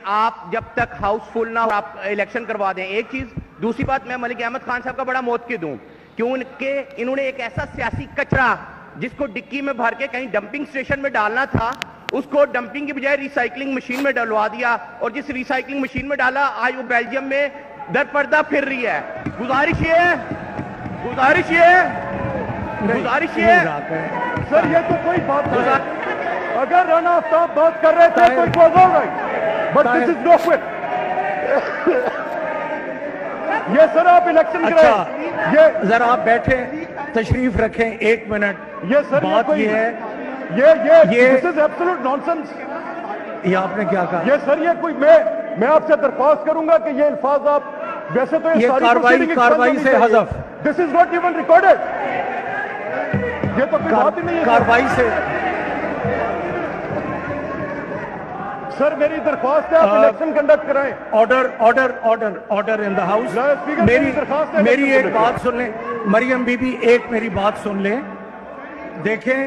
आप जब तक हाउसफुल ना हो आप इलेक्शन करवा दें, एक चीज। दूसरी बात, मैं मलिक अहमद खान साहब का बड़ा मौतकिद हूं क्योंकि इन्होंने एक ऐसा सियासी कचरा जिसको डिक्की में भर के कहीं डंपिंग स्टेशन में डालना था, उसको डंपिंग की बजाय रिसाइकलिंग मशीन में डलवा दिया, और जिस रिसाइकलिंग मशीन में डाला आज वो बेल्जियम में दर पर्दा फिर रही है। गुजारिश ये सर, ये तो कोई बात नहीं है। अगर राना आफ्ताब बात कर रहे थे तो it was alright, but this is no quit. ये सर आप इलेक्शन कराएं। ये जरा आप बैठे, तशरीफ रखें, 1 मिनट। ये सर बात ये है, ये दिस इज एब्सोल्यूट नॉनसेंस। ये आपने क्या कहा? ये सर ये कोई मैं आपसे दरख्वास्त करूंगा कि ये अल्फाज आप वैसे तो ये कार्रवाई से हज़फ। This is not even recorded. ये तो कोई बात ही नहीं है कार्रवाई से। सर मेरी दरख्वास्त है आप इलेक्शन कंडक्ट कराएं। Order in the house. मेरी एक बात सुन लें, मरियम बीबी, एक मेरी बात सुन लें। देखें